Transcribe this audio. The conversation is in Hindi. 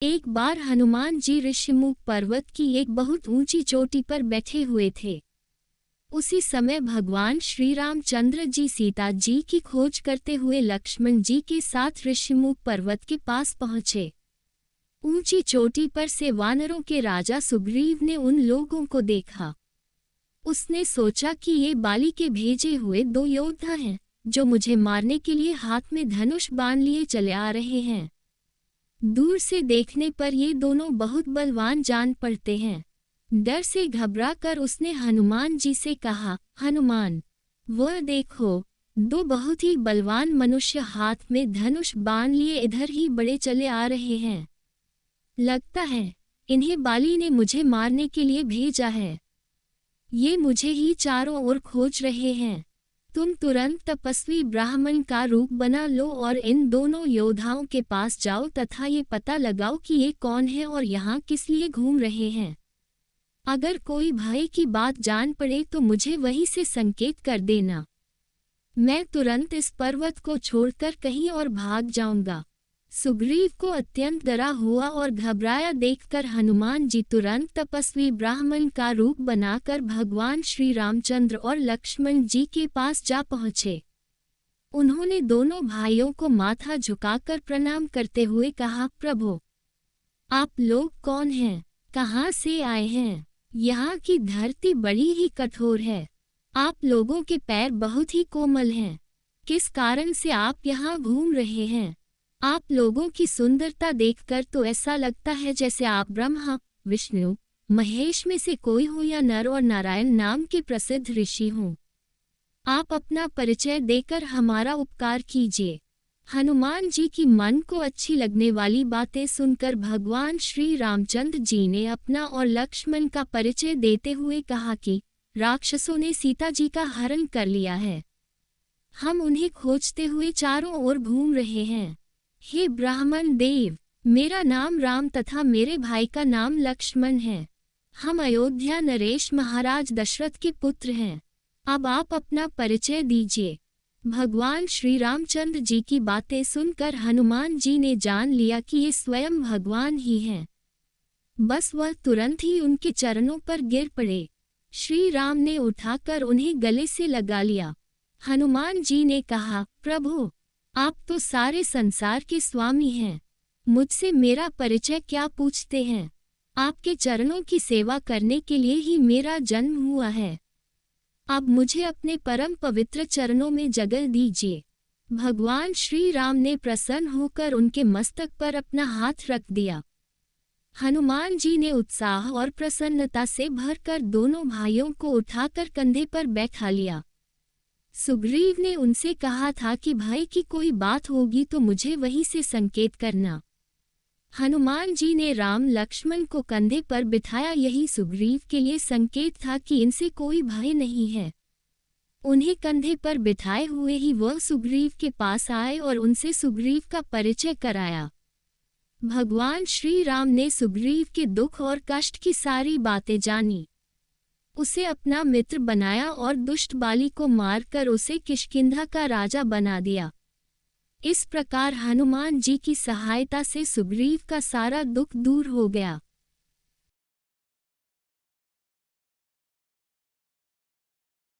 एक बार हनुमान जी ऋषिमुख पर्वत की एक बहुत ऊंची चोटी पर बैठे हुए थे। उसी समय भगवान श्री रामचंद्र जी सीता जी की खोज करते हुए लक्ष्मण जी के साथ ऋषिमुख पर्वत के पास पहुंचे। ऊंची चोटी पर से वानरों के राजा सुग्रीव ने उन लोगों को देखा। उसने सोचा कि ये बाली के भेजे हुए दो योद्धा हैं, जो मुझे मारने के लिए हाथ में धनुष बाण लिए चले आ रहे हैं। दूर से देखने पर ये दोनों बहुत बलवान जान पड़ते हैं। डर से घबरा कर उसने हनुमान जी से कहा, हनुमान, वह देखो, दो बहुत ही बलवान मनुष्य हाथ में धनुष बाण लिए इधर ही बड़े चले आ रहे हैं। लगता है इन्हें बाली ने मुझे मारने के लिए भेजा है। ये मुझे ही चारों ओर खोज रहे हैं। तुम तुरंत तपस्वी ब्राह्मण का रूप बना लो और इन दोनों योद्धाओं के पास जाओ तथा ये पता लगाओ कि ये कौन है और यहाँ किस लिए घूम रहे हैं। अगर कोई भय की बात जान पड़े तो मुझे वहीं से संकेत कर देना। मैं तुरंत इस पर्वत को छोड़कर कहीं और भाग जाऊंगा। सुग्रीव को अत्यंत डरा हुआ और घबराया देखकर हनुमान जी तुरंत तपस्वी ब्राह्मण का रूप बनाकर भगवान श्री रामचंद्र और लक्ष्मण जी के पास जा पहुँचे। उन्होंने दोनों भाइयों को माथा झुकाकर प्रणाम करते हुए कहा, प्रभु, आप लोग कौन हैं? कहाँ से आए हैं? यहाँ की धरती बड़ी ही कठोर है। आप लोगों के पैर बहुत ही कोमल हैं। किस कारण से आप यहाँ घूम रहे हैं? आप लोगों की सुंदरता देखकर तो ऐसा लगता है जैसे आप ब्रह्मा, विष्णु, महेश में से कोई हो या नर और नारायण नाम के प्रसिद्ध ऋषि हों। आप अपना परिचय देकर हमारा उपकार कीजिए। हनुमान जी की मन को अच्छी लगने वाली बातें सुनकर भगवान श्री रामचंद्र जी ने अपना और लक्ष्मण का परिचय देते हुए कहा कि राक्षसों ने सीता जी का हरण कर लिया है। हम उन्हें खोजते हुए चारों ओर घूम रहे हैं। हे ब्राह्मण देव, मेरा नाम राम तथा मेरे भाई का नाम लक्ष्मण है। हम अयोध्या नरेश महाराज दशरथ के पुत्र हैं। अब आप अपना परिचय दीजिए। भगवान श्री रामचंद्र जी की बातें सुनकर हनुमान जी ने जान लिया कि ये स्वयं भगवान ही हैं। बस वह तुरंत ही उनके चरणों पर गिर पड़े। श्री राम ने उठाकर उन्हें गले से लगा लिया। हनुमान जी ने कहा, प्रभु, आप तो सारे संसार के स्वामी हैं। मुझसे मेरा परिचय क्या पूछते हैं? आपके चरणों की सेवा करने के लिए ही मेरा जन्म हुआ है। अब मुझे अपने परम पवित्र चरणों में जगह दीजिए। भगवान श्री राम ने प्रसन्न होकर उनके मस्तक पर अपना हाथ रख दिया। हनुमान जी ने उत्साह और प्रसन्नता से भरकर दोनों भाइयों को उठाकर कंधे पर बैठा लिया। सुग्रीव ने उनसे कहा था कि भय की कोई बात होगी तो मुझे वहीं से संकेत करना। हनुमान जी ने राम लक्ष्मण को कंधे पर बिठाया। यही सुग्रीव के लिए संकेत था कि इनसे कोई भय नहीं है। उन्हें कंधे पर बिठाए हुए ही वह सुग्रीव के पास आए और उनसे सुग्रीव का परिचय कराया। भगवान श्री राम ने सुग्रीव के दुख और कष्ट की सारी बातें जानी। उसे अपना मित्र बनाया और दुष्ट बाली को मारकर उसे किष्किंधा का राजा बना दिया। इस प्रकार हनुमान जी की सहायता से सुग्रीव का सारा दुख दूर हो गया।